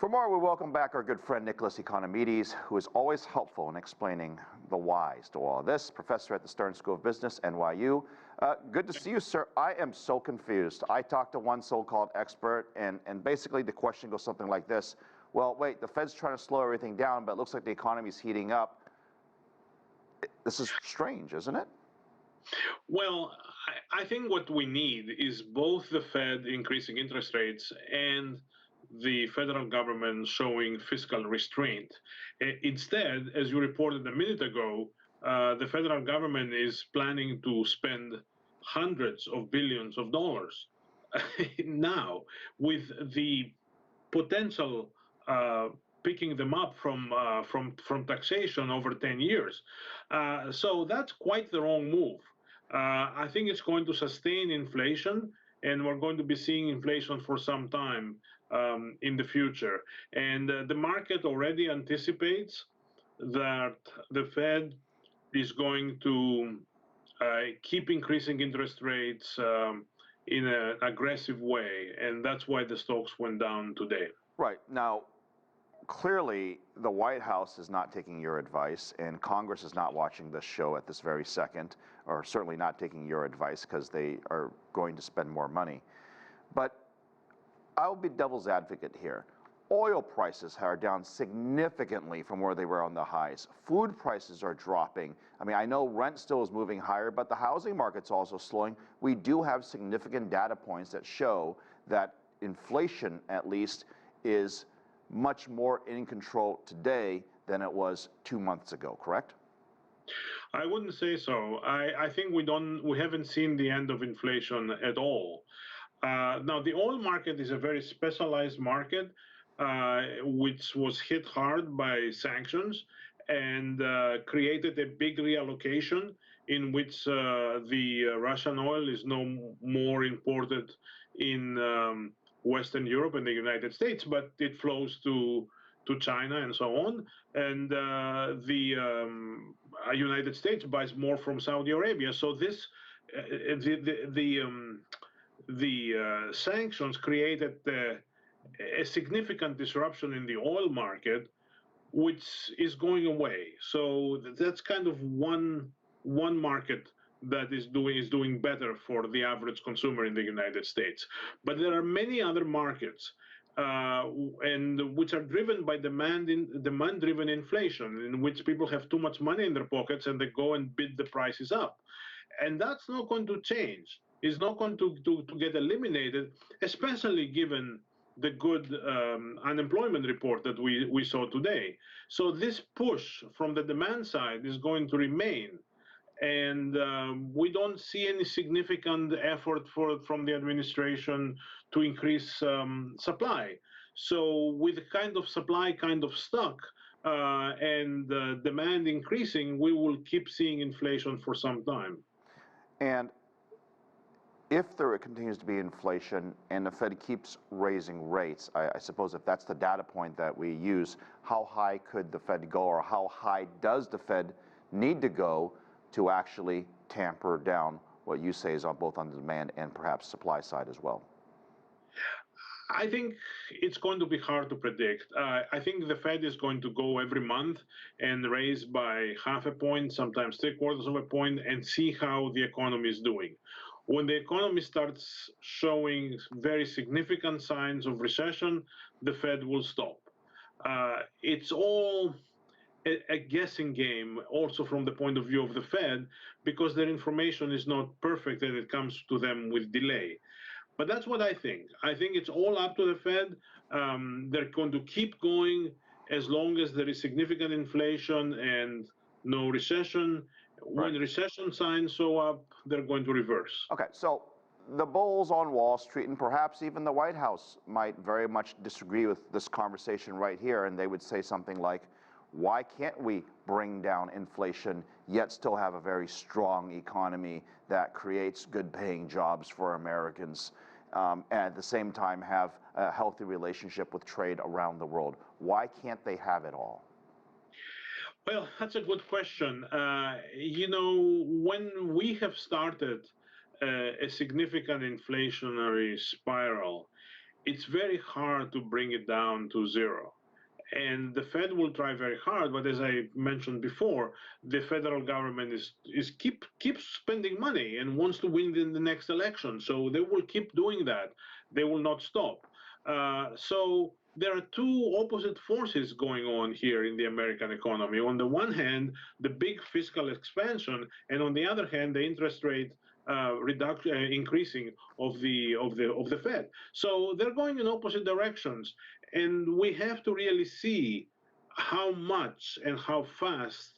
For more, we welcome back our good friend Nicholas Economides, who is always helpful in explaining the whys to all of this. Professor at the Stern School of Business, NYU. Good to see you, sir. I am so confused. I talked to one so-called expert, and basically the question goes something like this. Well, wait, the Fed's trying to slow everything down, but it looks like the economy's heating up. This is strange, isn't it? Well, I think what we need is both the Fed increasing interest rates and the federal government showing fiscal restraint. Instead, as you reported a minute ago, the federal government is planning to spend hundreds of billions of dollars now, with the potential picking them up from taxation over 10 years. So that's quite the wrong move. I think it's going to sustain inflation, and we're going to be seeing inflation for some time in the future. And the market already anticipates that the Fed is going to keep increasing interest rates in an aggressive way, and that's why the stocks went down today. Right. Now, clearly, the White House is not taking your advice, and Congress is not watching this show at this very second, or certainly not taking your advice because they are going to spend more money. But I'll be devil's advocate here. Oil prices are down significantly from where they were on the highs. Food prices are dropping. I mean, I know rent still is moving higher, but the housing market's also slowing. We do have significant data points that show that inflation, at least, is much more in control today than it was 2 months ago, correct? I wouldn't say so. I think we haven't seen the end of inflation at all. Now, the oil market is a very specialized market, which was hit hard by sanctions and created a big reallocation in which the Russian oil is no more imported in Western Europe and the United States, but it flows to China and so on. And the United States buys more from Saudi Arabia. So this the sanctions created a significant disruption in the oil market, which is going away. So that's kind of one market that is doing better for the average consumer in the United States. But there are many other markets, and which are driven by demand-driven inflation, in which people have too much money in their pockets and they go and bid the prices up. And that's not going to change. It's not going to get eliminated, especially given the good unemployment report that we saw today. So this push from the demand side is going to remain. And we don't see any significant effort from the administration to increase supply. So with kind of supply kind of stuck and demand increasing, we will keep seeing inflation for some time. And if there continues to be inflation and the Fed keeps raising rates, I suppose if that's the data point that we use, how high could the Fed go, or how high does the Fed need to go to actually tamper down what you say is on both on the demand and perhaps supply side as well? I think it's going to be hard to predict. I think the Fed is going to go every month and raise by half a point, sometimes 3/4 of a point, and see how the economy is doing. When the economy starts showing very significant signs of recession, the Fed will stop. It's all a guessing game also from the point of view of the Fed, because their information is not perfect and it comes to them with delay. But that's what I think. I think it's all up to the Fed. They're going to keep going as long as there is significant inflation and no recession. When recession signs show up, they're going to reverse. Okay, so the bulls on Wall Street and perhaps even the White House might very much disagree with this conversation right here, and they would say something like, why can't we bring down inflation yet still have a very strong economy that creates good paying jobs for Americans, and at the same time have a healthy relationship with trade around the world? Why can't they have it all? Well, that's a good question. You know, when we have started a significant inflationary spiral, it's very hard to bring it down to zero. And the Fed will try very hard, but as I mentioned before, the federal government keeps spending money and wants to win in the next election. So they will keep doing that. They will not stop. So there are two opposite forces going on here in the American economy. On the one hand, the big fiscal expansion, and on the other hand, the interest rate reduction, increasing of the Fed. So they're going in opposite directions, and we have to really see how much and how fast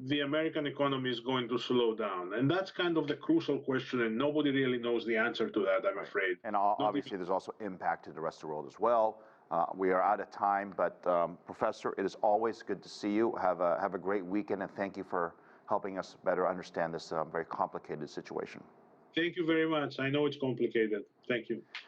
the American economy is going to slow down. And that's kind of the crucial question, and nobody really knows the answer to that, I'm afraid. And obviously, there's also impact to the rest of the world as well. We are out of time, but Professor, it is always good to see you. Have a great weekend, and thank you for helping us better understand this very complicated situation. Thank you very much. I know it's complicated. Thank you.